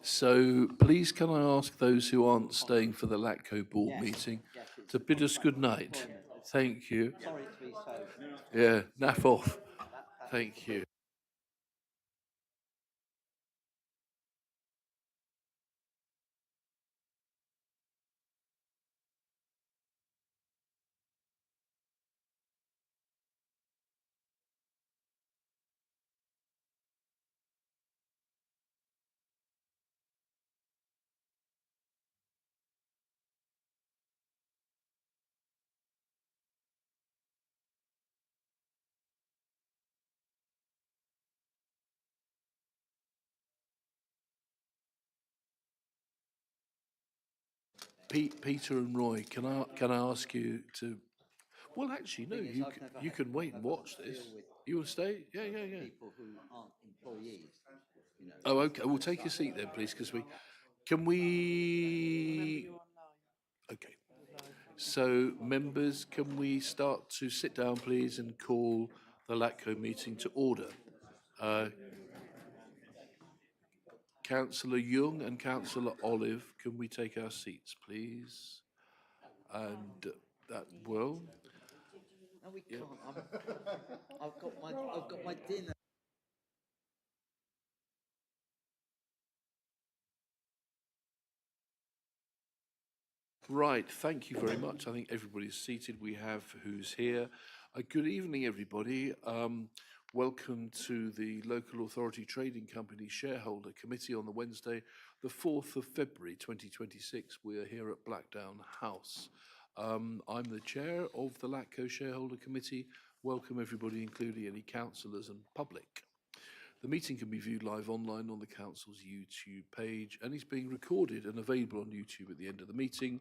So please can I ask those who aren't staying for the LATCo board meeting to bid us good night? Thank you. Sorry to be so. Yeah, naff off. Thank you. Peter and Roy, can I ask you to? Well, actually, no. You can wait and watch this. You will stay? Yeah. People who aren't employees, Oh, okay. We'll take a seat then, please, because we can we. Okay. So, members, can we start to sit down, please, and call the LATCo meeting to order? Uh, Councillor Young and Councillor Olive, can we take our seats, please? And that will. No, we can't. I've got my dinner. Right, thank you very much. I think everybody's seated. We have who's here. Good evening, everybody. Welcome to the Local Authority Trading Company Shareholder Committee on the Wednesday, the 4th of February 2026. We are here at Blackdown House. I'm the chair of the LATCo Shareholder Committee. Welcome everybody, including any councillors and public. The meeting can be viewed live online on the Council's YouTube page and is being recorded and available on YouTube at the end of the meeting.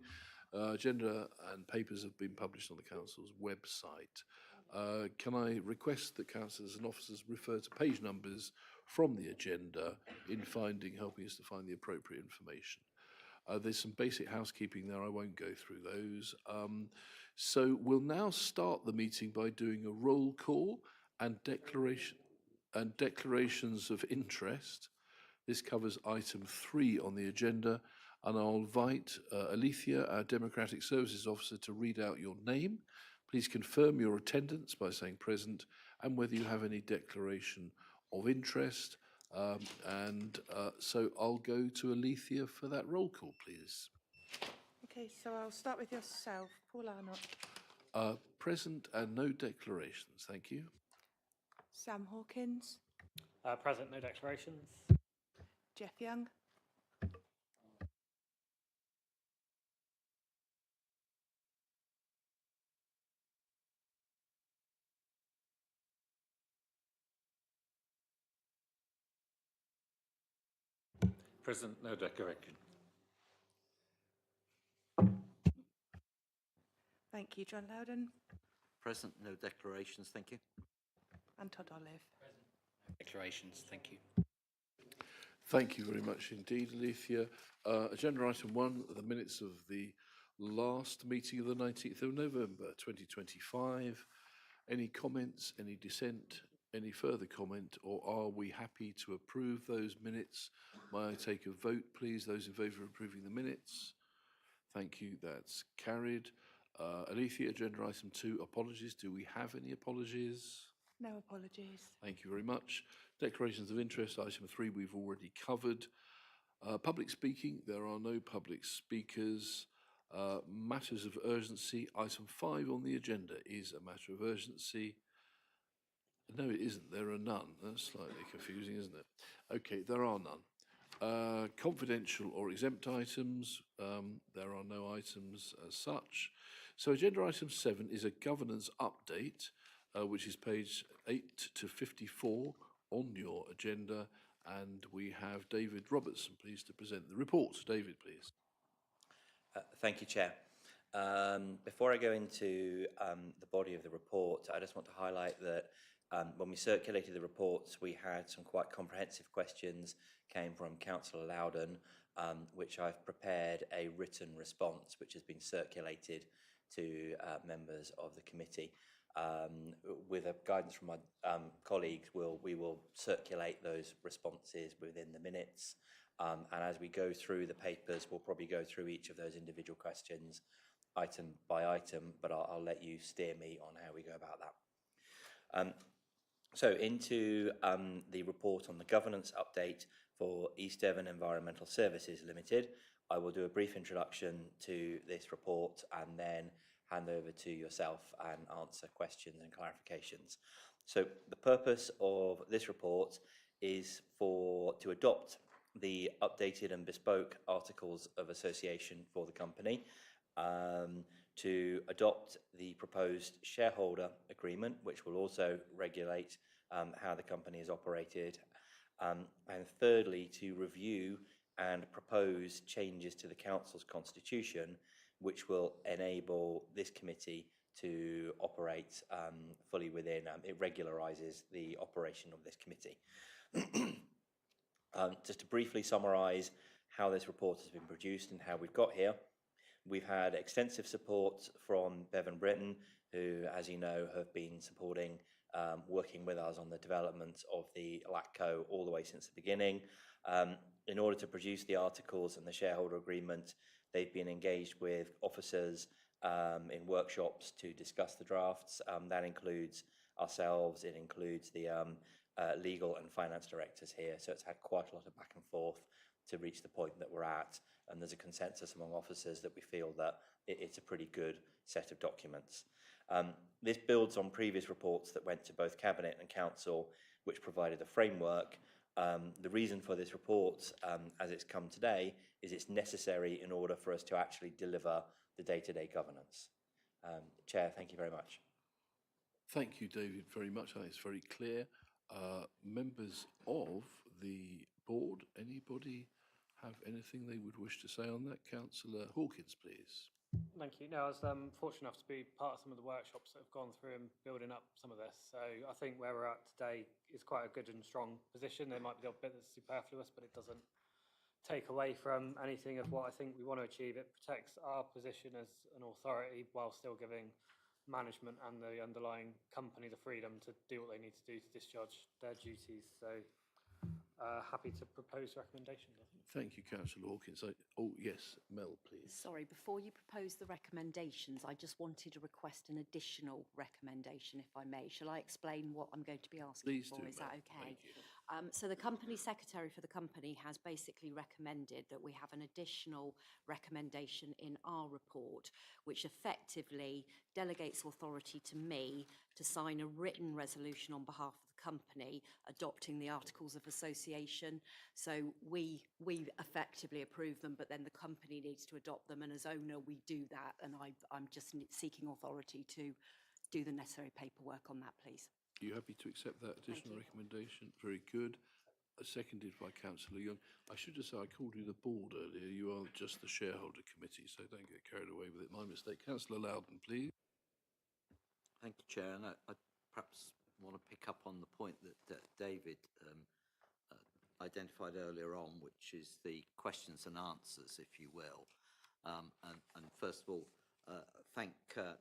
Agenda and papers have been published on the Council's website. Can I request that councillors and officers refer to page numbers from the agenda in helping us to find the appropriate information? There's some basic housekeeping there. I won't go through those. So we'll now start the meeting by doing a roll call and declarations of interest. This covers item 3 on the agenda, and I'll invite Alethea, our Democratic Services Officer, to read out your name. Please confirm your attendance by saying present and whether you have any declaration of interest. So I'll go to Alethea for that roll call, please. Okay, so I'll start with yourself, Paul Arnott. Present and no declarations, thank you. Sam Hawkins. Present, no declarations. Jeff Young. Present, no declaration. Thank you, John Loudon. Present, no declarations. Thank you. And Todd Olive. Declarations, thank you. Thank you very much indeed, Alethea. Agenda item 1, the minutes of the last meeting of the 19th of November 2025. Any comments, any dissent, any further comment, or are we happy to approve those minutes? May I take a vote, please? Those in favour of approving the minutes? Thank you, that's carried. Alethea, agenda item 2, apologies. Do we have any apologies? No apologies. Thank you very much. Declarations of interest, item 3, we've already covered. Public speaking, there are no public speakers. Matters of urgency, item 5 on the agenda is a matter of urgency. No, it isn't. There are none. That's slightly confusing, isn't it? Okay, there are none. Confidential or exempt items, there are no items as such. So agenda item 7 is a governance update, which is page 8 to 54 on your agenda. And we have David Robertson, pleased to present the report. David, please. Thank you, Chair. Before I go into the body of the report, I just want to highlight that when we circulated the reports, we had some quite comprehensive questions came from Councillor Loudon, which I've prepared a written response, which has been circulated to members of the committee. With a guidance from my colleagues, we will circulate those responses within the minutes. And as we go through the papers, we'll probably go through each of those individual questions item by item, but I'll let you steer me on how we go about that. So into the report on the governance update for East Devon Environmental Services Limited. I will do a brief introduction to this report and then hand over to yourself and answer questions and clarifications. So the purpose of this report is to adopt the updated and bespoke articles of association for the company, to adopt the proposed shareholder agreement, which will also regulate how the company is operated, and thirdly, to review and propose changes to the council's constitution, which will enable this committee to operate fully within. It regularises the operation of this committee. Just to briefly summarise how this report has been produced and how we've got here. We've had extensive support from Bevan Britton, who, as you know, have been supporting, working with us on the development of the LATCo all the way since the beginning. In order to produce the articles and the shareholder agreement, they've been engaged with officers in workshops to discuss the drafts. That includes ourselves, it includes the legal and finance directors here, so it's had quite a lot of back and forth to reach the point that we're at, and there's a consensus among officers that we feel that it's a pretty good set of documents. This builds on previous reports that went to both Cabinet and Council, which provided a framework. The reason for this report, as it's come today, is it's necessary in order for us to actually deliver the day-to-day governance. Chair, thank you very much. Thank you, David, very much. I think it's very clear. Members of the board, anybody have anything they would wish to say on that? Councillor Hawkins, please. Thank you. No, I was fortunate enough to be part of some of the workshops that have gone through and building up some of this. So I think where we're at today is quite a good and strong position. There might be the odd bit that's superfluous, but it doesn't take away from anything of what I think we want to achieve. It protects our position as an authority while still giving management and the underlying company the freedom to do what they need to do to discharge their duties. So happy to propose recommendations, I think. Thank you, Councillor Hawkins. Oh, yes, Mel, please. Sorry, before you propose the recommendations, I just wanted to request an additional recommendation, if I may. Shall I explain what I'm going to be asking Please for? do, Is that Mel. okay? Thank you. So the company secretary for the company has basically recommended that we have an additional recommendation in our report, which effectively delegates authority to me to sign a written resolution on behalf of the company adopting the Articles of Association. So we effectively approve them, but then the company needs to adopt them, and as owner we do that, and I'm just seeking authority to do the necessary paperwork on that, please. Are you happy to accept that additional recommendation? Very good. Seconded by Councillor Young. I should just say I called you the board earlier. You are just the shareholder committee, so don't get carried away with it. My mistake. Councillor Loudon, please. Thank you, Chair. And I perhaps want to pick up on the point that David identified earlier on, which is the questions and answers, if you will. And first of all, thank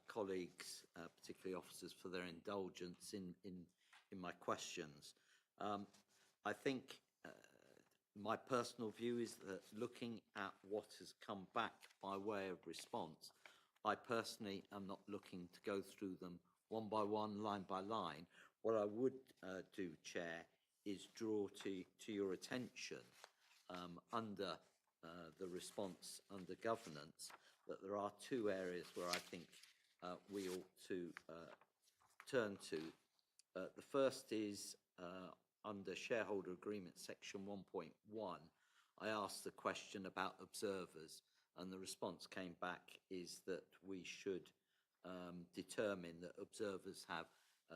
colleagues, particularly officers, for their indulgence in my questions. I think my personal view is that looking at what has come back by way of response, I personally am not looking to go through them one by one, line by line. What I would do, Chair, is draw to your attention under the response under governance that there are two areas where I think we ought to turn to. The first is under shareholder agreement section 1.1. I asked the question about observers, and the response came back is that we should determine that observers have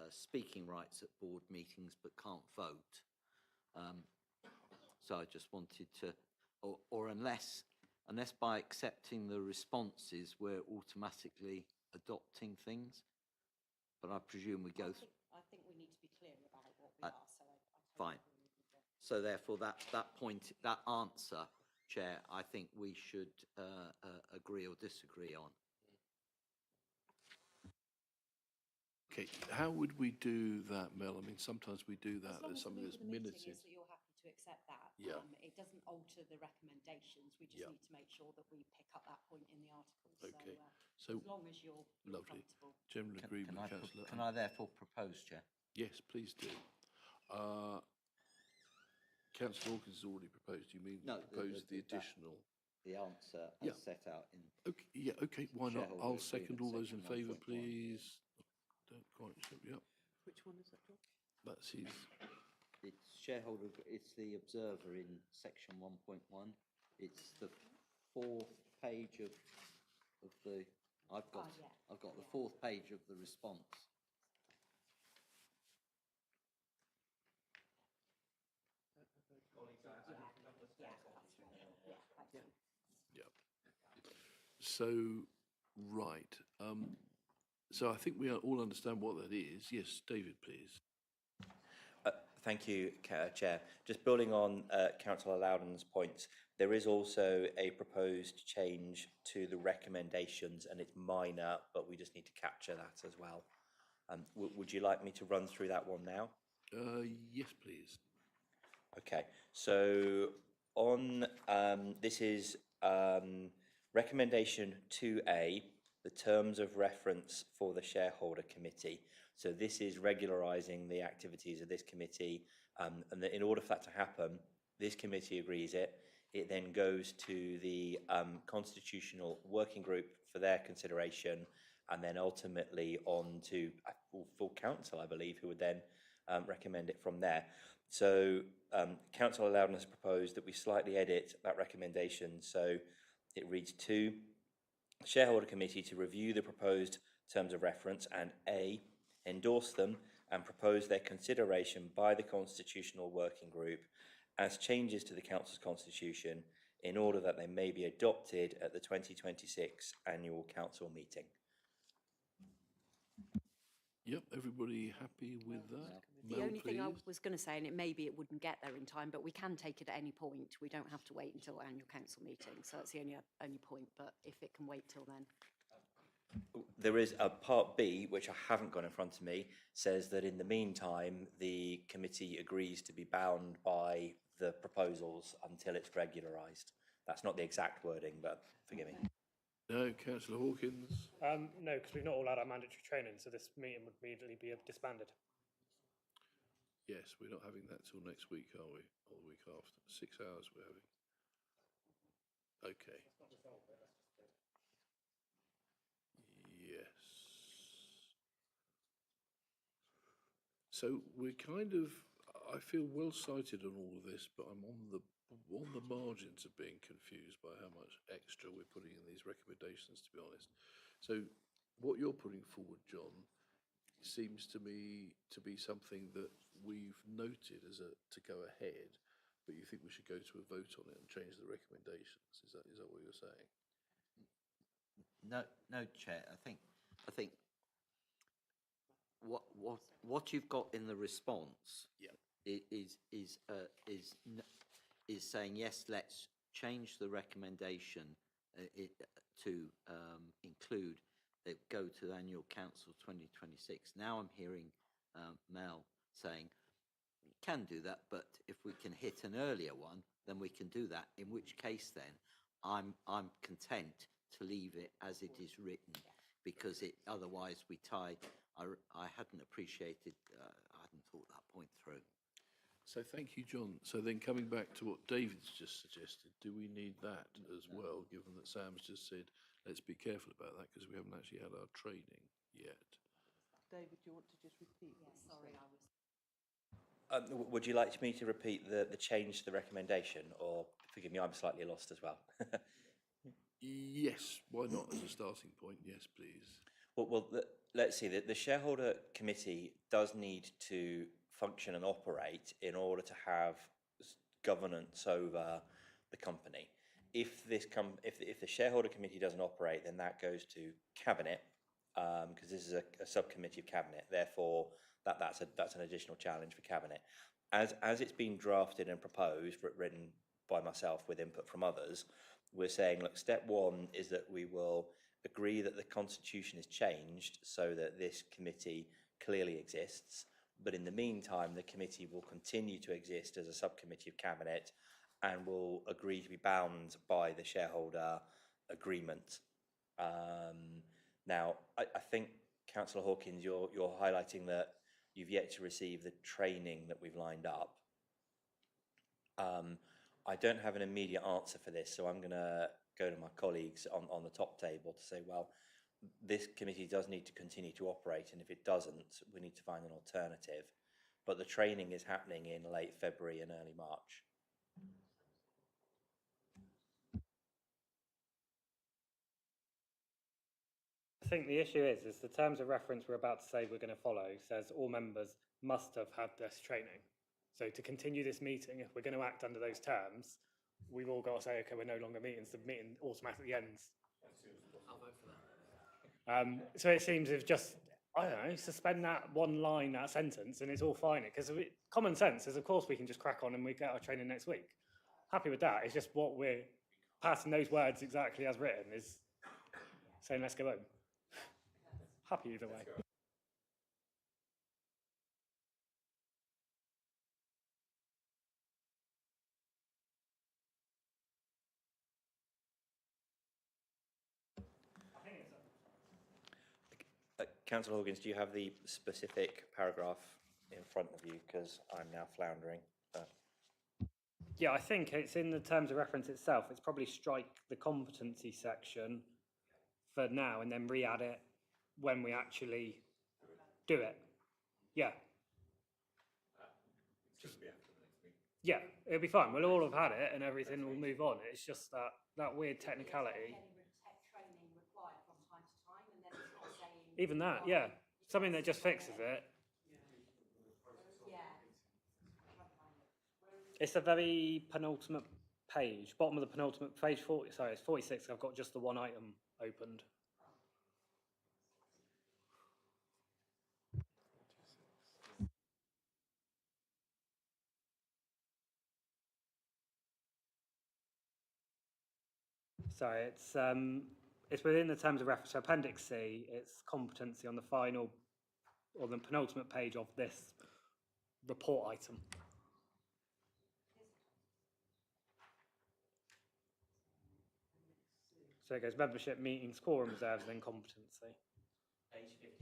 speaking rights at board meetings but can't vote. So I just wanted to, or unless by accepting the responses we're automatically adopting things, but I presume we go through. I think we need to be clear about what we are, so I fine. So therefore that point, that answer, Chair, I think we should agree or disagree on. Okay, how would we do that, Mel? I mean, sometimes we do that. There's something that's minuted. That you're happy to accept that. Yeah. It doesn't alter the recommendations. We just Yeah. need to make sure that we pick up that point in the article. Okay. So So as long as you're lovely. comfortable. General agreement, Councillor. Can I therefore propose, Chair? Yes, please do. Councillor Hawkins has already proposed. You mean No, propose the that- additional? The answer Yeah. as set out in. Okay, yeah, okay, why not? Shareholder I'll second all agreement those in section favour, 1.1. please. Don't quite, yep, Which one is that, John? that's his. It's shareholder, it's the observer in section 1.1. It's the fourth page of the, I've got the fourth page of the response. Yep. So, right, so I think we all understand what that is. Yes, David, please. Thank you, Chair. Just building on Councillor Loudon's points, there is also a proposed change to the recommendations, and it's minor, but we just need to capture that as well. Would you like me to run through that one now? Yes, please. Okay, so on this is recommendation 2A, the terms of reference for the shareholder committee. So this is regularising the activities of this committee, and in order for that to happen, this committee agrees it. It then goes to the constitutional working group for their consideration, and then ultimately on to full council, I believe, who would then recommend it from there. So Councillor Loudon has proposed that we slightly edit that recommendation. So it reads to the shareholder committee to review the proposed terms of reference and A, endorse them and propose their consideration by the constitutional working group as changes to the council's constitution in order that they may be adopted at the 2026 annual council meeting. Yep, everybody happy with that? The Mel, only thing I please. was going to say, and maybe it wouldn't get there in time, but we can take it at any point. We don't have to wait until annual council meeting. So that's the only point. But if it can wait till then. There is a part B, which I haven't got in front of me, says that in the meantime, the committee agrees to be bound by the proposals until it's regularised. That's not the exact wording, but forgive me. No, Councillor Hawkins. No, because we've not all had our mandatory training, so this meeting would immediately be disbanded. Yes, we're not having that till next week, are we? Or the week after? 6 hours we're having. Okay. Yes. So we're kind of, I feel well cited on all of this, but I'm on the margins of being confused by how much extra we're putting in these recommendations, to be honest. So what you're putting forward, John, seems to me to be something that we've noted as to go ahead, but you think we should go to a vote on it and change the recommendations. Is that what you're saying? No, Chair. I think what you've got in the response is saying yes, let's change the recommendation to include that go to the annual council 2026. Now I'm hearing Mel saying you can do that, but if we can hit an earlier one, then we can do that. In which case, then I'm content to leave it as it is written, because otherwise we tie. I hadn't appreciated. I hadn't thought that point through. So thank you, John. So then coming back to what David's just suggested, do we need that as well, given that Sam's just said, let's be careful about that because we haven't actually had our training yet? David, do you want to just repeat? Yeah, sorry, I was. Would you like me to repeat the change to the recommendation, or forgive me, I'm slightly lost as well? Yes, why not as a starting point? Yes, please. Well, let's see. The shareholder committee does need to function and operate in order to have governance over the company. If the shareholder committee doesn't operate, then that goes to cabinet, because this is a subcommittee of cabinet. Therefore, that's an additional challenge for cabinet. As it's been drafted and proposed, written by myself with input from others, we're saying, look, step one is that we will agree that the constitution is changed so that this committee clearly exists. But in the meantime, the committee will continue to exist as a subcommittee of Cabinet and will agree to be bound by the shareholder agreement. Now, I think, Councillor Hawkins, you're highlighting that you've yet to receive the training that we've lined up. I don't have an immediate answer for this, so I'm going to go to my colleagues on the top table to say, well, this committee does need to continue to operate, and if it doesn't, we need to find an alternative. But the training is happening in late February and early March. I think the issue is the terms of reference we're about to say we're going to follow says all members must have had this training. So to continue this meeting, if we're going to act under those terms, we've all got to say, okay, we're no longer meeting, so the meeting automatically ends. I'll vote for that. So it seems if just, I don't know, suspend that one line, that sentence, and it's all fine. Because common sense is, of course, we can just crack on and we get our training next week. Happy with that. It's just what we're passing those words exactly as written is saying, let's go home. Happy either way. Councillor Hawkins, do you have the specific paragraph in front of you? Because I'm now floundering. Yeah, I think it's in the terms of reference itself. It's probably strike the competency section for now and then re-add it when we actually do it. Yeah. Yeah, it'll be fine. We'll all have had it and everything will move on. It's just that weird technicality. Training required from time to time, and then it's not saying. Even that, yeah. Something that just fixes it. Yeah. It's the very penultimate page, bottom of the penultimate page, 40, sorry, it's 46. I've got just the one item opened. Sorry, it's within the terms of reference. So Appendix C, it's competency on the final or the penultimate page of this report item. So it goes membership, meetings, quorum reserves, then competency. Page 53.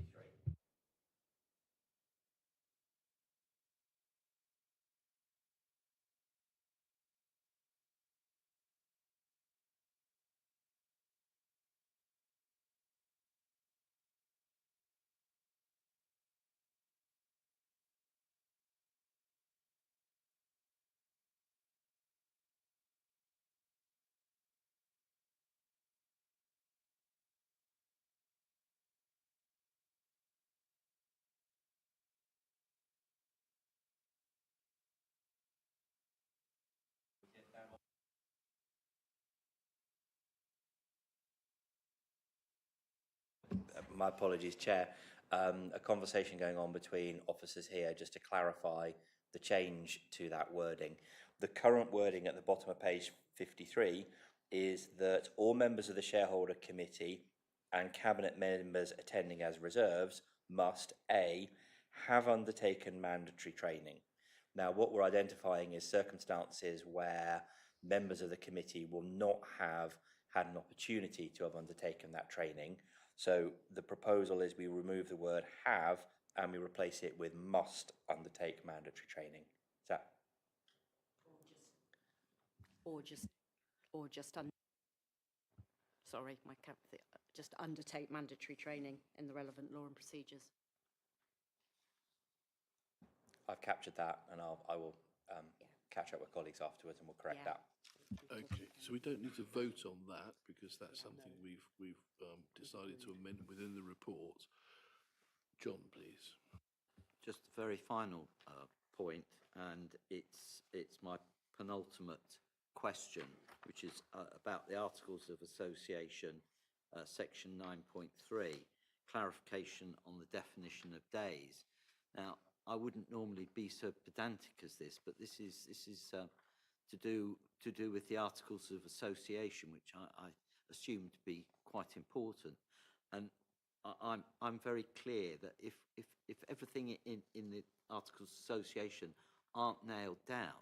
My apologies, Chair. A conversation going on between officers here just to clarify the change to that wording. The current wording at the bottom of page 53 is that all members of the shareholder committee and cabinet members attending as reserves must A, have undertaken mandatory training. Now, what we're identifying is circumstances where members of the committee will not have had an opportunity to have undertaken that training. So the proposal is we remove the word have and we replace it with must undertake mandatory training. Is that? Sorry, just undertake mandatory training in the relevant law and procedures. I've captured that, and I will catch up with colleagues afterwards, and we'll correct that. Okay, so we don't need to vote on that because that's something we've decided to amend within the report. John, please. Just the very final point, and it's my penultimate question, which is about the Articles of Association, section 9.3, clarification on the definition of days. Now, I wouldn't normally be so pedantic as this, but this is to do with the Articles of Association, which I assume to be quite important. And I'm very clear that if everything in the Articles of Association aren't nailed down,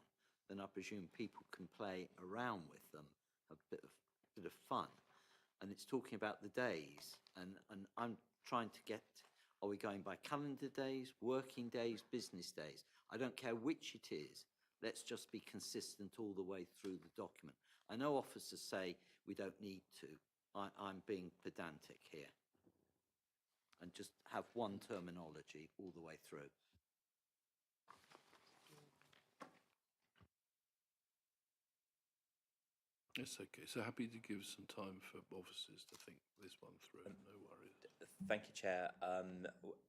then I presume people can play around with them, have a bit of fun. And it's talking about the days, and I'm trying to get, are we going by calendar days, working days, business days? I don't care which it is. Let's just be consistent all the way through the document. I know officers say we don't need to. I'm being pedantic here. And just have one terminology all the way through. It's okay. So happy to give some time for officers to think this one through. No worries. Thank you, Chair.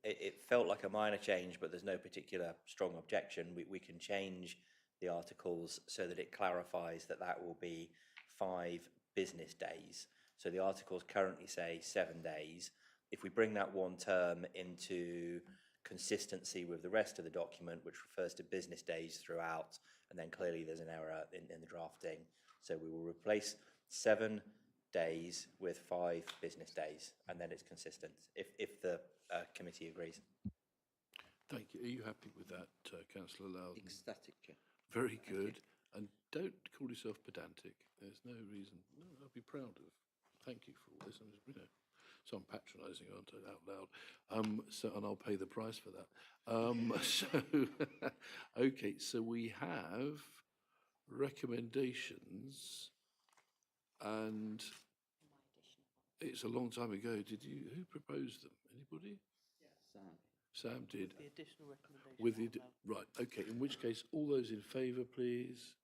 It felt like a minor change, but there's no particular strong objection. We can change the articles so that it clarifies that that will be 5 business days. So the articles currently say 7 days. If we bring that one term into consistency with the rest of the document, which refers to business days throughout, and then clearly there's an error in the drafting. So we will replace 7 days with 5 business days, and then it's consistent, if the committee agrees. Thank you. Are you happy with that, Councillor Loudon? Ecstatic, Chair. Very good. And don't call yourself pedantic. There's no reason. No, I'll be proud of. Thank you for all this. And, you know, so I'm patronising, aren't I, out loud? And I'll pay the price for that. Okay, so we have recommendations, and it's a long time ago. Who proposed them? Anybody? Sam did. The additional recommendation. With the, right, okay, in which case, all those in favour, please.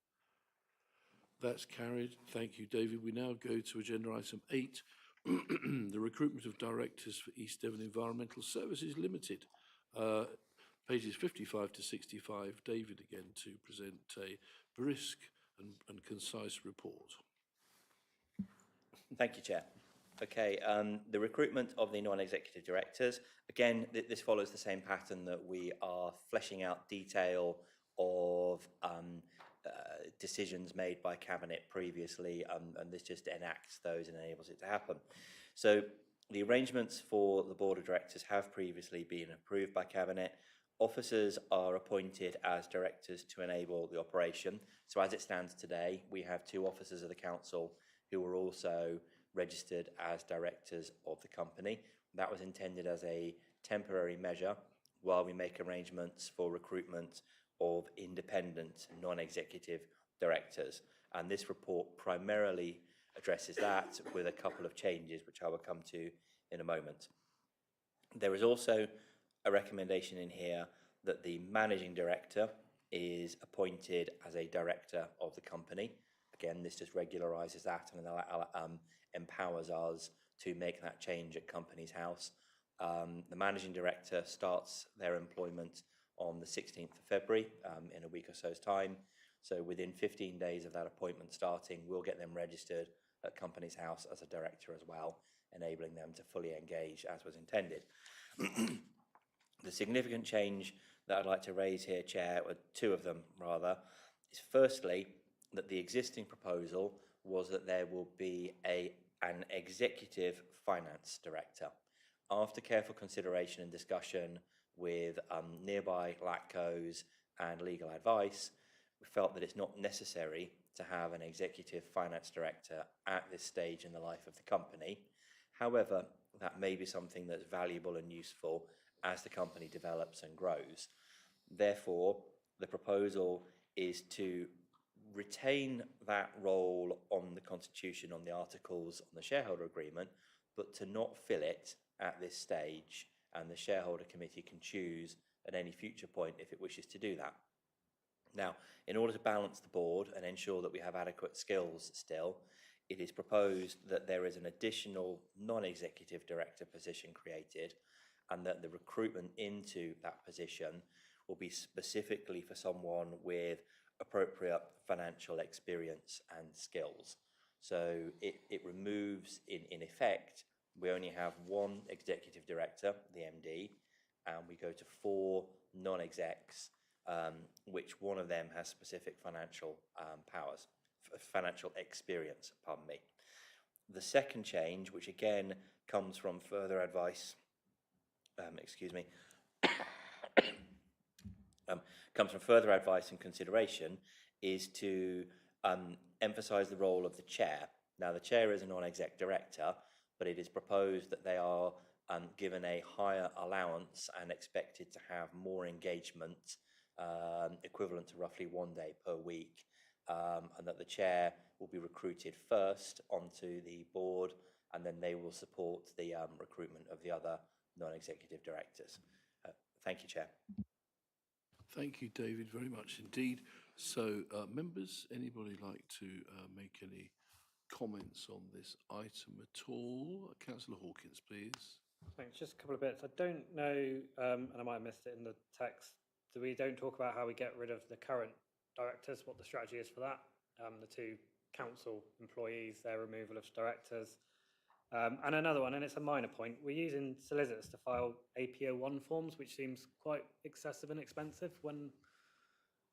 That's carried. Thank you, David. We now go to agenda item 8, the recruitment of directors for East Devon Environmental Services Limited. Pages 55 to 65. David again to present a brisk and concise report. Thank you, Chair. Okay, the recruitment of the non-executive directors. Again, this follows the same pattern that we are fleshing out detail of decisions made by Cabinet previously, and this just enacts those and enables it to happen. So the arrangements for the Board of Directors have previously been approved by Cabinet. Officers are appointed as directors to enable the operation. So as it stands today, we have 2 officers of the Council who are also registered as directors of the company. That was intended as a temporary measure while we make arrangements for recruitment of independent non-executive directors. And this report primarily addresses that with a couple of changes, which I will come to in a moment. There is also a recommendation in here that the managing director is appointed as a director of the company. Again, this just regularises that and empowers us to make that change at Companies House. The managing director starts their employment on the 16th of February, in a week or so's time. So within 15 days of that appointment starting, we'll get them registered at Companies House as a director as well, enabling them to fully engage as was intended. The significant change that I'd like to raise here, Chair, or 2 of them rather, is firstly that the existing proposal was that there will be an executive finance director. After careful consideration and discussion with nearby LATCos and legal advice, we felt that it's not necessary to have an executive finance director at this stage in the life of the company. However, that may be something that's valuable and useful as the company develops and grows. Therefore, the proposal is to retain that role on the Constitution, on the articles, on the shareholder agreement, but to not fill it at this stage, and the shareholder committee can choose at any future point if it wishes to do that. Now, in order to balance the board and ensure that we have adequate skills still, it is proposed that there is an additional non-executive director position created, and that the recruitment into that position will be specifically for someone with appropriate financial experience and skills. So it removes, in effect, we only have 1 executive director, the MD, and we go to 4 non-execs, which one of them has specific financial powers, financial experience, pardon me. The second change, which again comes from further advice excuse me, comes from further advice and consideration is to emphasise the role of the chair. Now, the chair is a non-exec director, but it is proposed that they are given a higher allowance and expected to have more engagement, equivalent to roughly 1 day per week, and that the chair will be recruited first onto the board, and then they will support the recruitment of the other non-executive directors. Thank you, Chair. Thank you, David, very much indeed. So, members, anybody like to make any comments on this item at all? Councillor Hawkins, please. Thanks. Just a couple of bits. I don't know, and I might have missed it in the text, we don't talk about how we get rid of the current directors, what the strategy is for that. The two council employees, their removal of directors. And another one, and it's a minor point, we're using solicitors to file APO1 forms, which seems quite excessive and expensive when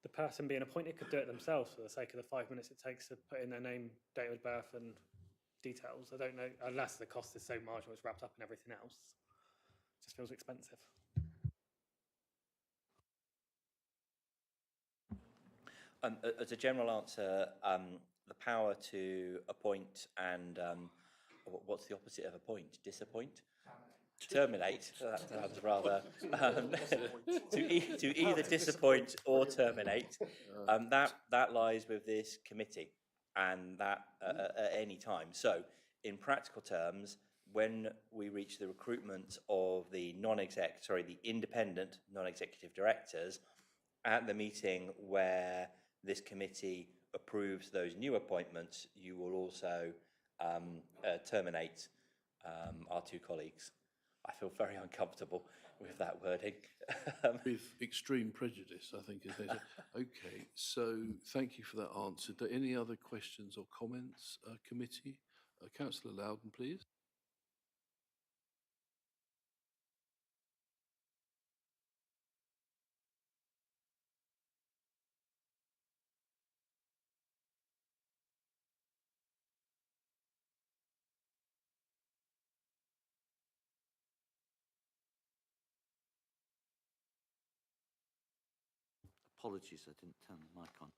the person being appointed could do it themselves for the sake of the 5 minutes it takes to put in their name, date of birth and details. I don't know, unless the cost is so marginal, it's wrapped up in everything else. It just feels expensive. As a general answer, the power to appoint and what's the opposite of appoint? Disappoint? Terminate. That sounds rather to either disappoint or terminate. That lies with this committee, and that at any time. So, in practical terms, when we reach the recruitment of the independent non-executive directors, at the meeting where this committee approves those new appointments, you will also terminate our two colleagues. I feel very uncomfortable with that wording. With extreme prejudice, I think. Okay, so thank you for that answer. Any other questions or comments, committee? Councillor Loudon, please. Apologies, I didn't turn the mic on.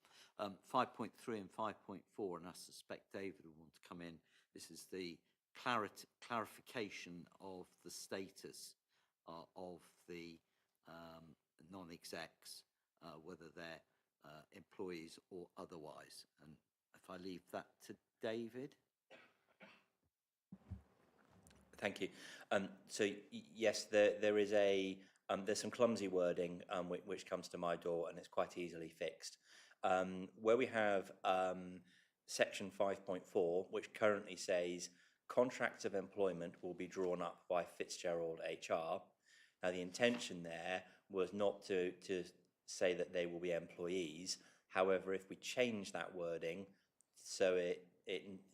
5.3 and 5.4, and I suspect David will want to come in. This is the clarification of the status of the non-execs, whether they're employees or otherwise. And if I leave that to David. Thank you. So yes, there is there's some clumsy wording which comes to my door, and it's quite easily fixed. Where we have section 5.4, which currently says contracts of employment will be drawn up by Fitzgerald HR. Now, the intention there was not to say that they will be employees. However, if we change that wording, so it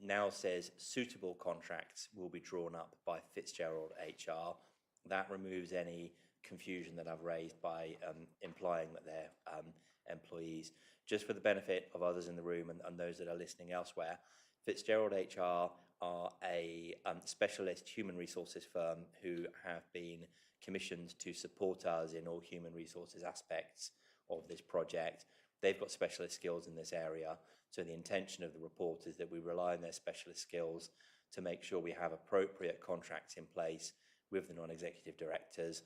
now says suitable contracts will be drawn up by Fitzgerald HR, that removes any confusion that I've raised by implying that they're employees. Just for the benefit of others in the room and those that are listening elsewhere, Fitzgerald HR are a specialist human resources firm who have been commissioned to support us in all human resources aspects of this project. They've got specialist skills in this area, so the intention of the report is that we rely on their specialist skills to make sure we have appropriate contracts in place with the non-executive directors.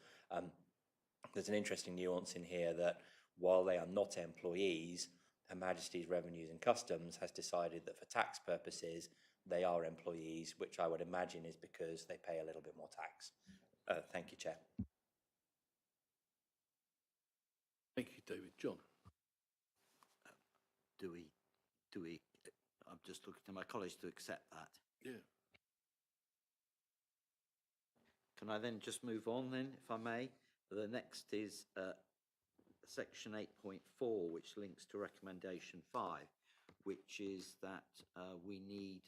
There's an interesting nuance in here that while they are not employees, Her Majesty's Revenues and Customs has decided that for tax purposes, they are employees, which I would imagine is because they pay a little bit more tax. Thank you, Chair. Thank you, David. John? Do we, I'm just looking to my colleagues to accept that. Yeah. Can I then just move on then, if I may? The next is section 8.4, which links to recommendation 5, which is that we need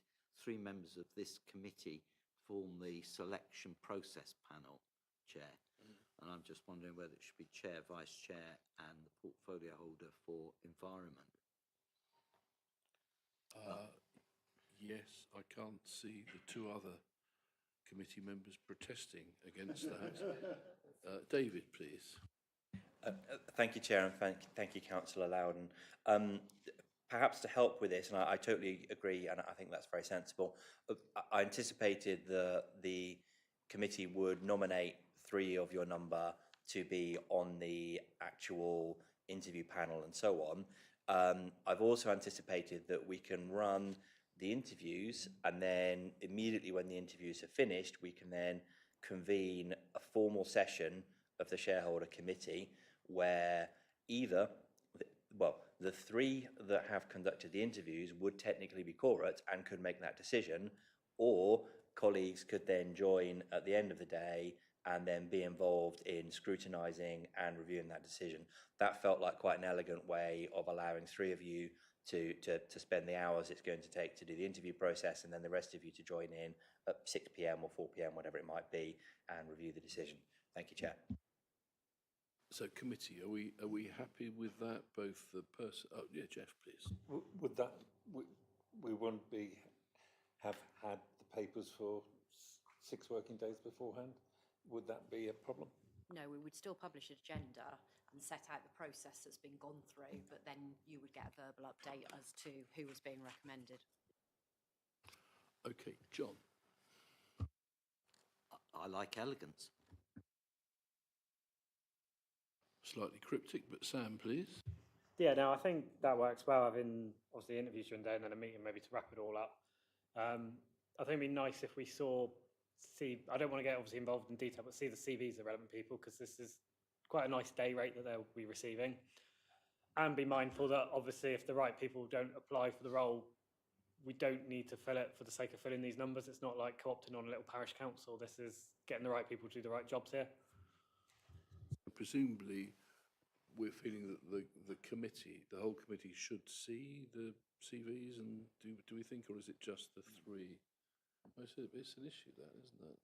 3 members of this committee form the selection process panel, Chair. And I'm just wondering whether it should be Chair, Vice Chair and the portfolio holder for environment. Yes, I can't see the 2 other committee members protesting against that. David, please. Thank you, Chair, and thank you, Councillor Loudon. Perhaps to help with this, and I totally agree, and I think that's very sensible, I anticipated the committee would nominate 3 of your number to be on the actual interview panel and so on. I've also anticipated that we can run the interviews, and then immediately when the interviews are finished, we can then convene a formal session of the shareholder committee where either, well, the 3 that have conducted the interviews would technically be quorate and could make that decision, or colleagues could then join at the end of the day and then be involved in scrutinising and reviewing that decision. That felt like quite an elegant way of allowing 3 of you to spend the hours it's going to take to do the interview process, and then the rest of you to join in at 6 p.m. or 4 p.m, whatever it might be, and review the decision. Thank you, Chair. So committee, are we happy with that? Both the person, oh yeah, Jeff, please. Would that, we won't have had the papers for 6 working days beforehand? Would that be a problem? No, we would still publish an agenda and set out the process that's been gone through, but then you would get a verbal update as to who was being recommended. Okay, John. I like elegance. Slightly cryptic, but Sam, please. Yeah, no, I think that works well, having obviously interviews during the day and then a meeting maybe to wrap it all up. I think it'd be nice if we I don't want to get obviously involved in detail, but see the CVs of relevant people, because this is quite a nice day rate that they'll be receiving. And be mindful that obviously if the right people don't apply for the role, we don't need to fill it for the sake of filling these numbers. It's not like co-opting on a little parish council. This is getting the right people to do the right jobs here. Presumably, we're feeling that the committee, the whole committee, should see the CVs, and do we think, or is it just the 3? It's an issue, that, isn't it?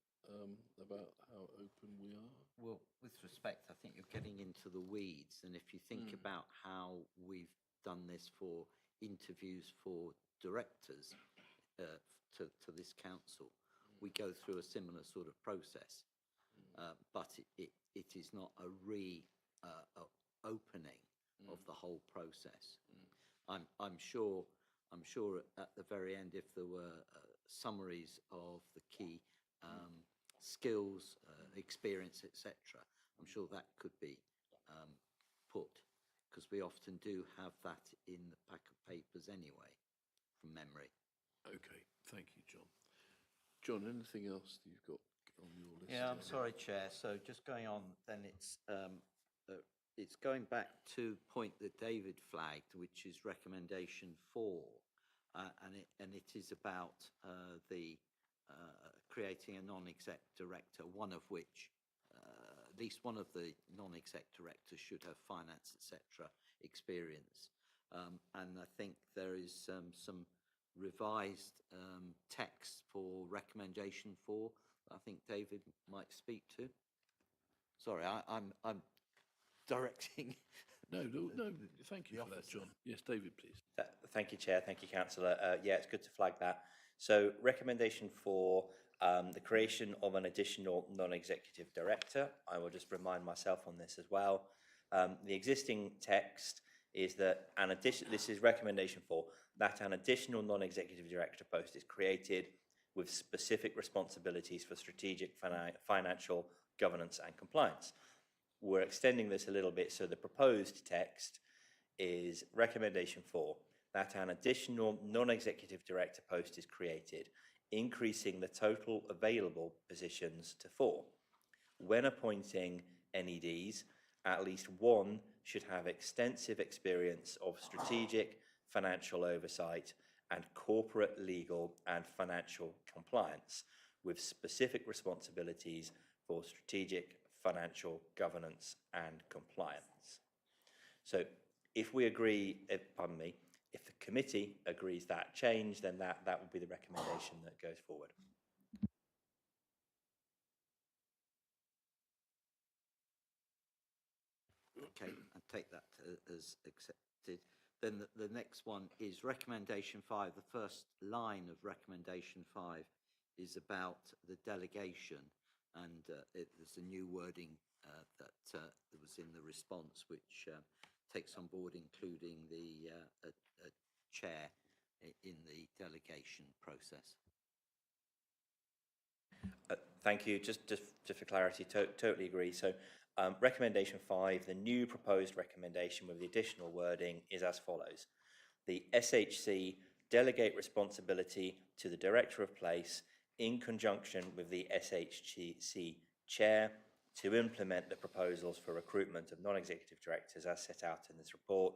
About how open we are. Well, with respect, I think you're getting into the weeds. And if you think about how we've done this for interviews for directors to this council, we go through a similar sort of process. But it is not a opening of the whole process. I'm sure at the very end, if there were summaries of the key skills, experience, etc., I'm sure that could be put, because we often do have that in the pack of papers anyway, from memory. Okay, thank you, John. John, anything else that you've got on your list? Yeah, I'm sorry, Chair. So just going on, then it's going back to point that David flagged, which is recommendation 4, and it is about the creating a non-exec director, one of which, at least one of the non-exec directors should have finance, etc. experience. And I think there is some revised text for recommendation 4 that I think David might speak to. Sorry, I'm directing. No, thank you for that, John. Yes, David, please. Thank you, Chair. Thank you, Councillor. Yeah, it's good to flag that. So recommendation 4, the creation of an additional non-executive director. I will just remind myself on this as well. The existing text is that this is recommendation 4, that an additional non-executive director post is created with specific responsibilities for strategic, financial, governance and compliance. We're extending this a little bit, so the proposed text is recommendation 4, that an additional non-executive director post is created, increasing the total available positions to 4. When appointing NEDs, at least 1 should have extensive experience of strategic, financial oversight and corporate legal and financial compliance, with specific responsibilities for strategic, financial, governance and compliance. So if we agree, if the committee agrees that change, then that would be the recommendation that goes forward. Okay, I take that as accepted. Then the next one is recommendation 5. The first line of recommendation 5 is about the delegation. and there's a new wording that was in the response, which takes on board including the chair in the delegation process. Thank you. Just for clarity, totally agree. So recommendation 5, the new proposed recommendation with the additional wording is as follows. The SHC delegate responsibility to the Director of Place in conjunction with the SHC Chair to implement the proposals for recruitment of non-executive directors as set out in this report.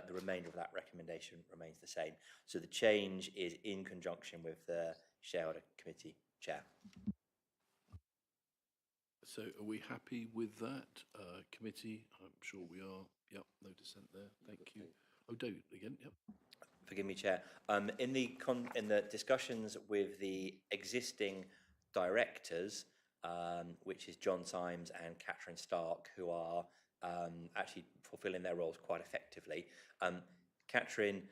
The remainder of that recommendation remains the same. So the change is in conjunction with the Shareholder Committee Chair. So are we happy with that, committee? I'm sure we are. Yep, no dissent there. Thank you. Oh, David again, yep. Forgive me, Chair. In the discussions with the existing directors, which is John Symes and Catherine Stark, who are actually fulfilling their roles quite effectively. Catherine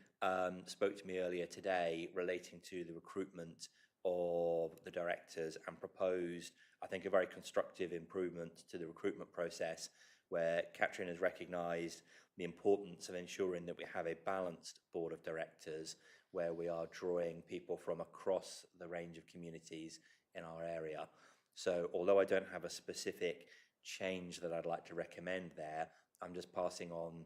spoke to me earlier today relating to the recruitment of the directors and proposed, I think, a very constructive improvement to the recruitment process, where Catherine has recognised the importance of ensuring that we have a balanced board of directors where we are drawing people from across the range of communities in our area. So although I don't have a specific change that I'd like to recommend there, I'm just passing on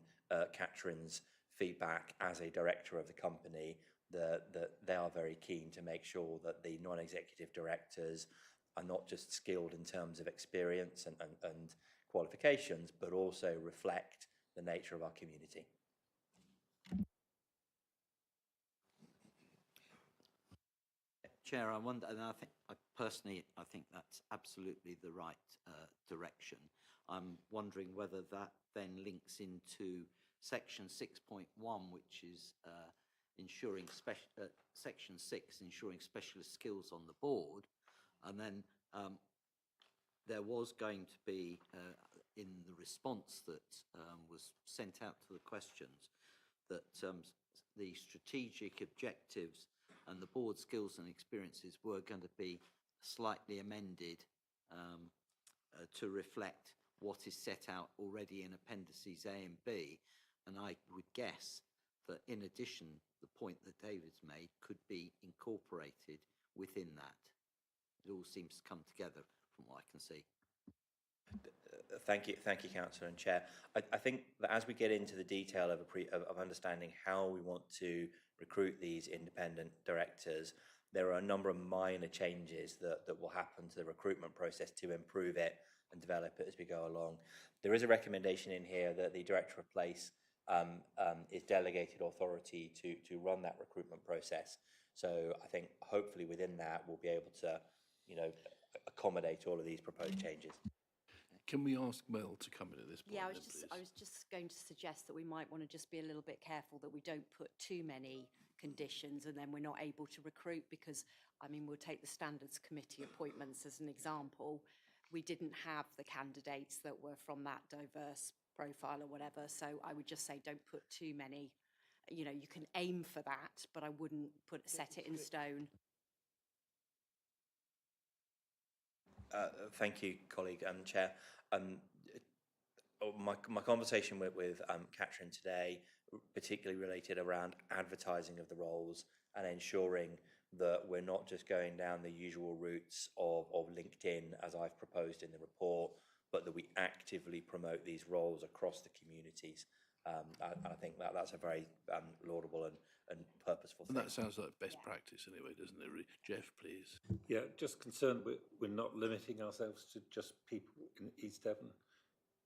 Catherine's feedback as a director of the company that they are very keen to make sure that the non-executive directors are not just skilled in terms of experience and qualifications, but also reflect the nature of our community. Chair, I wonder, and I think that's absolutely the right direction. I'm wondering whether that then links into section 6.1, which is section 6, ensuring specialist skills on the board, and then there was going to be, in the response that was sent out to the questions, that the strategic objectives and the board skills and experiences were going to be slightly amended to reflect what is set out already in appendices A and B. And I would guess that in addition, the point that David's made could be incorporated within that. It all seems to come together from what I can see. Thank you, Councillor and Chair. I think that as we get into the detail of understanding how we want to recruit these independent directors, there are a number of minor changes that will happen to the recruitment process to improve it and develop it as we go along. There is a recommendation in here that the Director of Place is delegated authority to run that recruitment process. So I think hopefully within that we'll be able to, accommodate all of these proposed changes. Can we ask Mel to come in at this point? Yeah, then, I was just going to suggest that we might want to just be a little bit careful that we don't put too many conditions and then we're not able to recruit, because, I mean, we'll take the Standards Committee appointments as an example. We didn't have the candidates that were from that diverse profile or whatever, so I would just say don't put too many. You can aim for that, but I wouldn't set it in stone. Thank you, colleague and Chair. My conversation with Catherine today particularly related around advertising of the roles and ensuring that we're not just going down the usual routes of LinkedIn, as I've proposed in the report, but that we actively promote these roles across the communities. I think that's a very laudable and purposeful thing. And that sounds like best practice anyway, doesn't it? Jeff, please. Yeah, just concerned we're not limiting ourselves to just people in East Devon.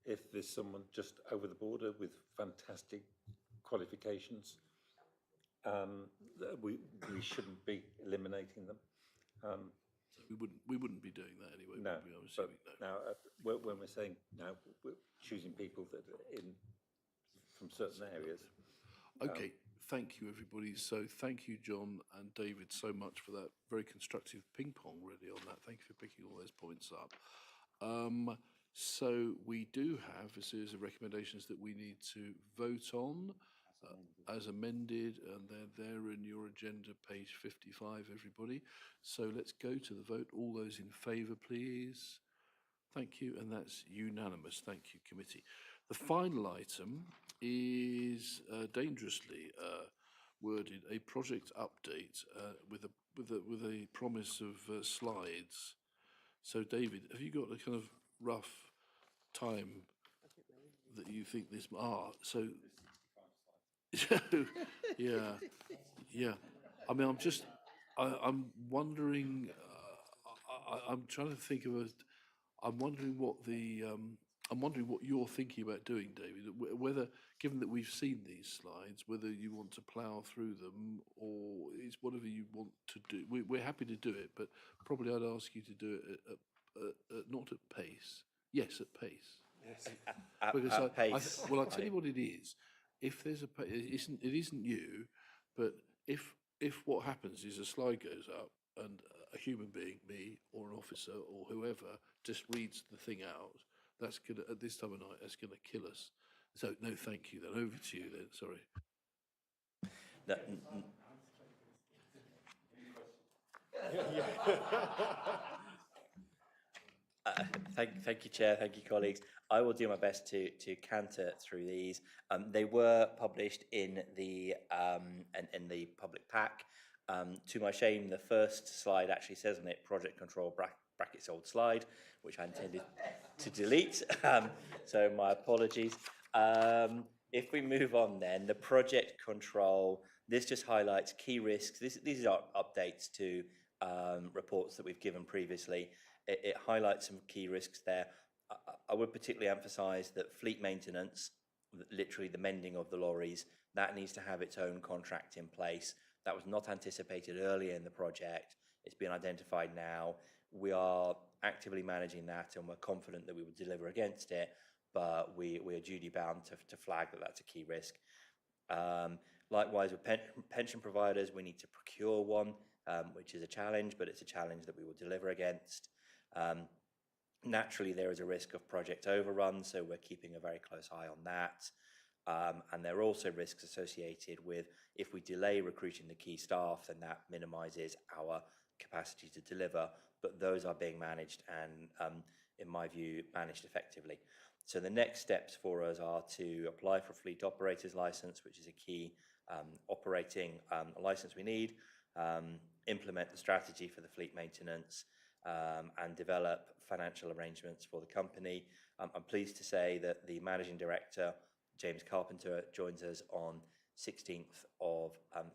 If there's someone just over the border with fantastic qualifications, we shouldn't be eliminating them. We wouldn't be doing that anyway. No, would we? I'm but assuming no. now when we're saying now we're choosing people that are from certain areas. Okay, thank you, everybody. So thank you, John and David, so much for that very constructive ping pong, really, on that. Thank you for picking all those points up. So we do have a series of recommendations that we need to vote on as amended, and they're there in your agenda, page 55, everybody. So let's go to the vote. All those in favour, please. Thank you, and that's unanimous. Thank you, committee. The final item is dangerously worded, a project update with a promise of slides. So, David, have you got a kind of rough time that you think this? So yeah, yeah. I mean, I'm wondering. I'm trying to think of a. I'm wondering what the. I'm wondering what you're thinking about doing, David. Whether, given that we've seen these slides, whether you want to plough through them or it's whatever you want to do. We're happy to do it, but probably I'd ask you to do it not at pace. Yes, at pace. Because At pace. well, I'll tell you what it is. If there's it isn't you, but if what happens is a slide goes up and a human being, me or an officer or whoever, just reads the thing out, that's gonna at this time of night that's gonna kill us. So no, thank you. Then over to you. Then sorry. No, thank you, Chair. Thank you, colleagues. I will do my best to canter through these. They were published in the public pack. To my shame, the first slide actually says on it project control brackets old slide, which I intended to delete. So my apologies. If we move on then, the project control, this just highlights key risks. These are updates to reports that we've given previously. It highlights some key risks there. I would particularly emphasise that fleet maintenance, literally the mending of the lorries, that needs to have its own contract in place. That was not anticipated earlier in the project. It's been identified now. We are actively managing that and we're confident that we will deliver against it, but we are duty bound to flag that that's a key risk. Likewise, with pension providers, we need to procure one, which is a challenge, but it's a challenge that we will deliver against. Naturally, there is a risk of project overrun, so we're keeping a very close eye on that. And there are also risks associated with if we delay recruiting the key staff, then that minimises our capacity to deliver, but those are being managed and, in my view, managed effectively. So the next steps for us are to apply for a fleet operator's licence, which is a key operating licence we need, implement the strategy for the fleet maintenance, and develop financial arrangements for the company. I'm pleased to say that the Managing Director, James Carpenter, joins us on 16th of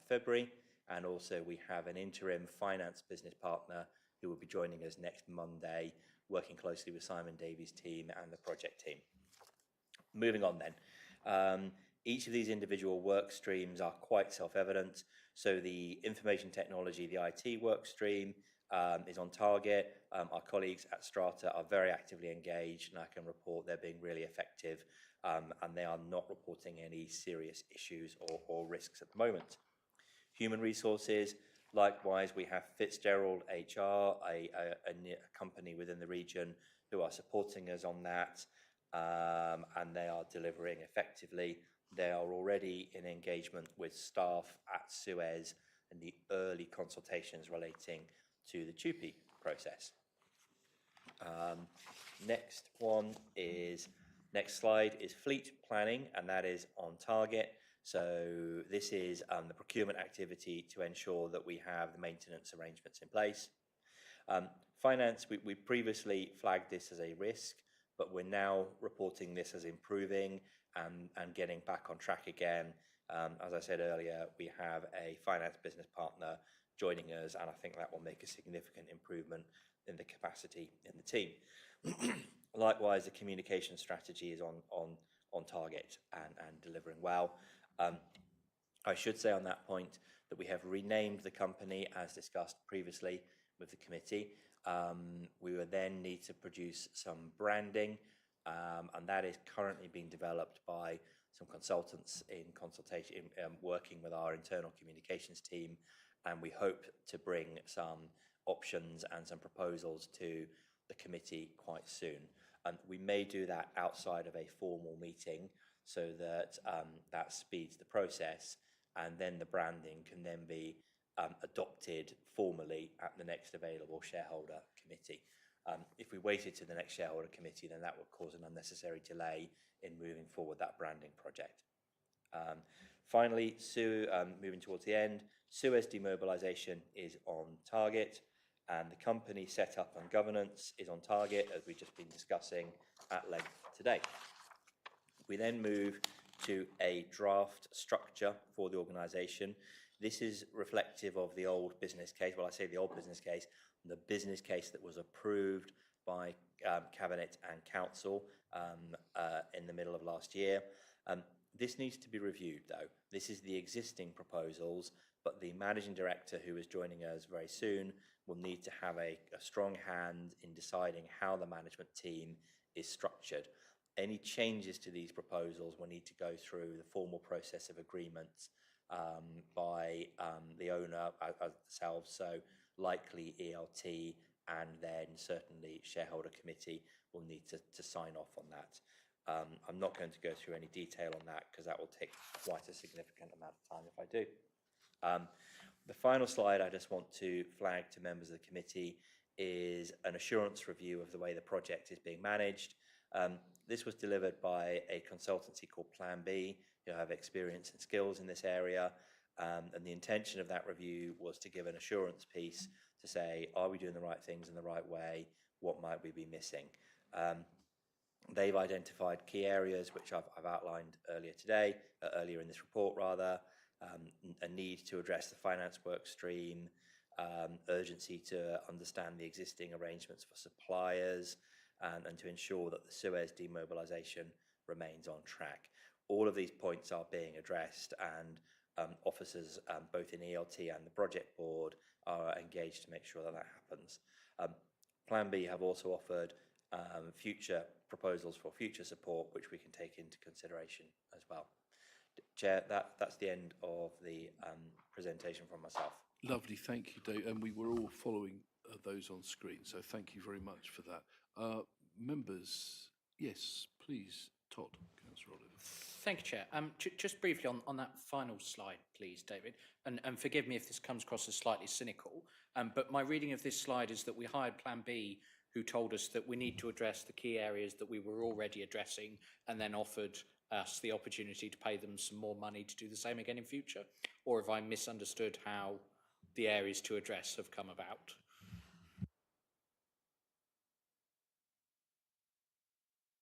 February, and also we have an interim finance business partner who will be joining us next Monday, working closely with Simon Davies' team and the project team. Moving on then. Each of these individual work streams are quite self-evident. So the information technology, the IT work stream, is on target. Our colleagues at Strata are very actively engaged, and I can report they're being really effective, and they are not reporting any serious issues or risks at the moment. Human resources, likewise, we have Fitzgerald HR, a company within the region who are supporting us on that, and they are delivering effectively. They are already in engagement with staff at Suez in the early consultations relating to the TUPE process. Next slide is fleet planning, and that is on target. So this is the procurement activity to ensure that we have the maintenance arrangements in place. Finance, we previously flagged this as a risk, but we're now reporting this as improving and getting back on track again. As I said earlier, we have a finance business partner joining us, and I think that will make a significant improvement in the capacity in the team. Likewise, the communication strategy is on target and delivering well. I should say on that point that we have renamed the company as discussed previously with the committee. We will then need to produce some branding, and that is currently being developed by some consultants in consultation, working with our internal communications team, and we hope to bring some options and some proposals to the committee quite soon. We may do that outside of a formal meeting so that that speeds the process, and then the branding can then be adopted formally at the next available shareholder committee. If we waited to the next shareholder committee, then that would cause an unnecessary delay in moving forward that branding project. Finally, moving towards the end, Suez demobilisation is on target, and the company setup and governance is on target, as we've just been discussing at length today. We then move to a draft structure for the organisation. This is reflective of the old business case. Well, I say the old business case, the business case that was approved by Cabinet and Council in the middle of last year. This needs to be reviewed, though. This is the existing proposals, but the managing director, who is joining us very soon, will need to have a strong hand in deciding how the management team is structured. Any changes to these proposals will need to go through the formal process of agreements by the owner ourselves, so likely ELT, and then certainly shareholder committee will need to sign off on that. I'm not going to go through any detail on that because that will take quite a significant amount of time if I do. The final slide I just want to flag to members of the committee is an assurance review of the way the project is being managed. This was delivered by a consultancy called Plan B, who have experience and skills in this area. And the intention of that review was to give an assurance piece to say, are we doing the right things in the right way? What might we be missing? They've identified key areas, which I've outlined earlier in this report rather, a need to address the finance work stream, urgency to understand the existing arrangements for suppliers, and to ensure that the Suez demobilisation remains on track. All of these points are being addressed, and officers both in ELT and the project board are engaged to make sure that happens. Plan B have also offered future proposals for future support, which we can take into consideration as well. Chair, that's the end of the presentation from myself. Lovely, thank you, Dave. And we were all following those on screen, so thank you very much for that. Members, yes, please, Todd, Councillor Oliver. Thank you, Chair. Just briefly on that final slide, please, David, and forgive me if this comes across as slightly cynical, but my reading of this slide is that we hired Plan B, who told us that we need to address the key areas that we were already addressing, and then offered us the opportunity to pay them some more money to do the same again in future? Or have I misunderstood how the areas to address have come about?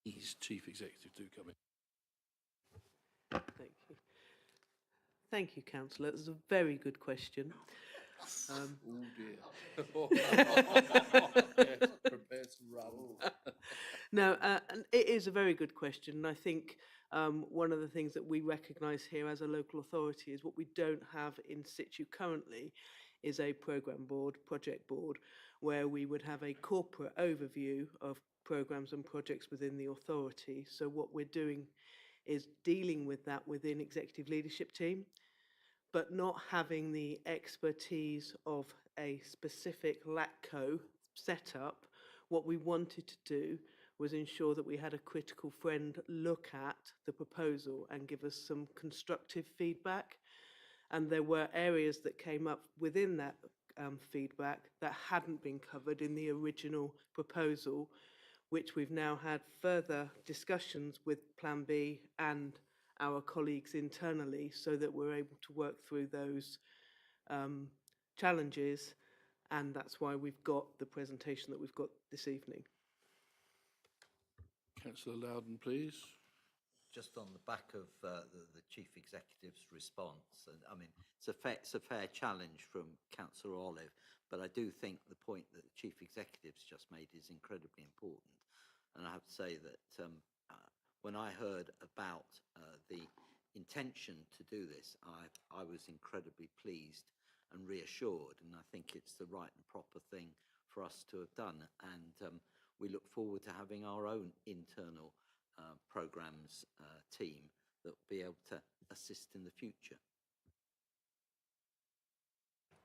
Please, Chief Executive, do come in. Thank you. Thank you, Councillor. It's a very good question. Oh dear. Yes, prepare to run. No, and it is a very good question. And I think one of the things that we recognise here as a local authority is what we don't have in situ currently is a programme board, project board, where we would have a corporate overview of programmes and projects within the authority. So what we're doing is dealing with that within executive leadership team, but not having the expertise of a specific LATCo setup. What we wanted to do was ensure that we had a critical friend look at the proposal and give us some constructive feedback. And there were areas that came up within that feedback that hadn't been covered in the original proposal, which we've now had further discussions with Plan B and our colleagues internally, so that we're able to work through those challenges, and that's why we've got the presentation that we've got this evening. Councillor Loudon, please. Just on the back of the Chief Executive's response, and I mean, it's a fair challenge from Councillor Olive, but I do think the point that the Chief Executive's just made is incredibly important. And I have to say that when I heard about the intention to do this, I was incredibly pleased and reassured, and I think it's the right and proper thing for us to have done. And we look forward to having our own internal programmes team that will be able to assist in the future.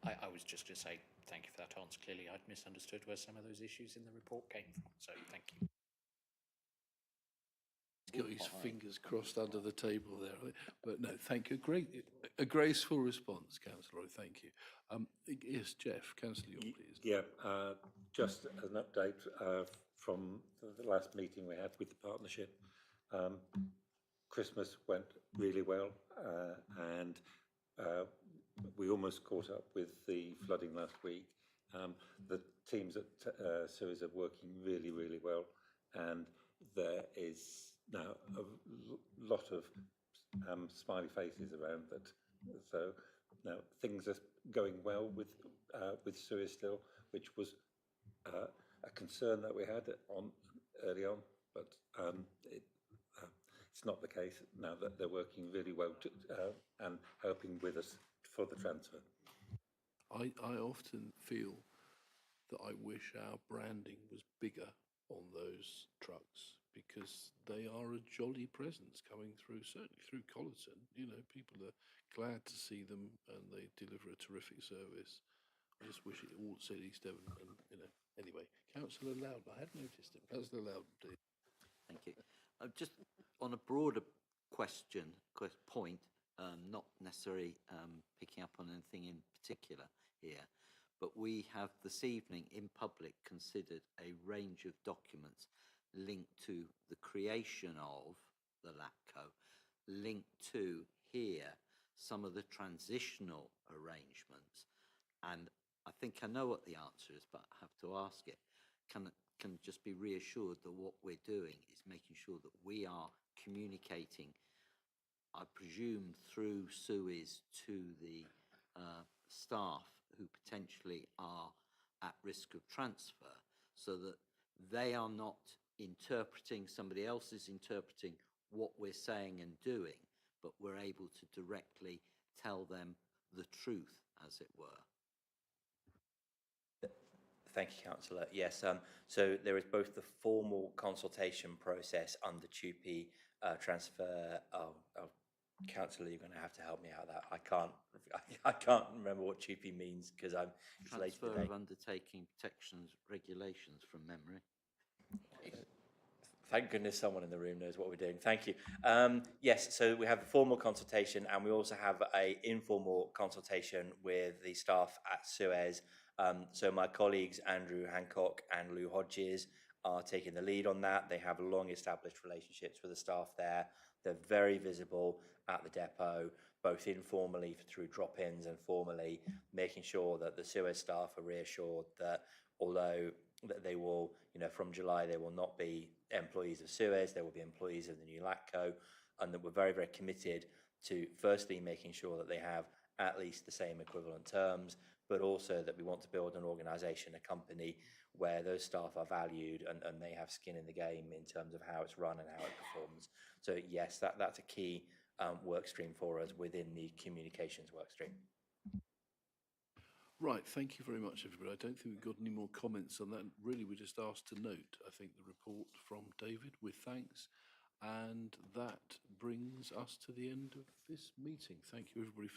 I was just going to say thank you for that answer. Clearly I'd misunderstood where some of those issues in the report came from, so thank you. got his fingers crossed under the table there. But no, thank you. A graceful response, Councillor. Thank you. Yes, Jeff, Councillor York, please. Yeah, just as an update from the last meeting we had with the partnership. Christmas went really well, and we almost caught up with the flooding last week. The teams at Suez are working really, really well, and there is now a lot of smiley faces around that. So now things are going well with Suez still, which was a concern that we had early on, but it's not the case now that they're working really well and helping with us for the transfer. I often feel that I wish our branding was bigger on those trucks, because they are a jolly presence coming through, certainly through Collerton. You know, people are glad to see them and they deliver a terrific service. I just wish it all said East Devon, and, you know, anyway. Councillor Loudon, I had noticed him. Councillor Loudon, please. Thank you. Just on a broader point, not necessarily picking up on anything in particular here, but we have this evening in public considered a range of documents linked to the creation of the LATCo, linked to here some of the transitional arrangements. And I think I know what the answer is, but I have to ask it. Can just be reassured that what we're doing is making sure that we are communicating, I presume, through Suez to the staff who potentially are at risk of transfer, so that they are not interpreting, somebody else is interpreting what we're saying and doing, but we're able to directly tell them the truth, as it were. Thank you, Councillor. Yes, so there is both the formal consultation process under TUPE transfer. Councillor, you're going to have to help me out with that. I can't remember what TUPE means because I'm Transfer of undertaking protections regulations from memory. Thank goodness someone in the room knows what we're doing. Thank you. Yes, so we have the formal consultation and we also have an informal consultation with the staff at Suez. So my colleagues Andrew Hancock and Lou Hodges are taking the lead on that. They have long established relationships with the staff there. They're very visible at the depot, both informally through drop-ins and formally, making sure that the Suez staff are reassured that although that they will, from July, they will not be employees of Suez, they will be employees of the new LATCo, and that we're very, very committed to firstly making sure that they have at least the same equivalent terms, but also that we want to build an organisation, a company where those staff are valued and they have skin in the game in terms of how it's run and how it performs. So yes, that's a key work stream for us within the communications work stream. Right, thank you very much, everybody. I don't think we've got any more comments on that. Really, we're just asked to note, I think, the report from David with thanks. And that brings us to the end of this meeting. Thank you, everybody, for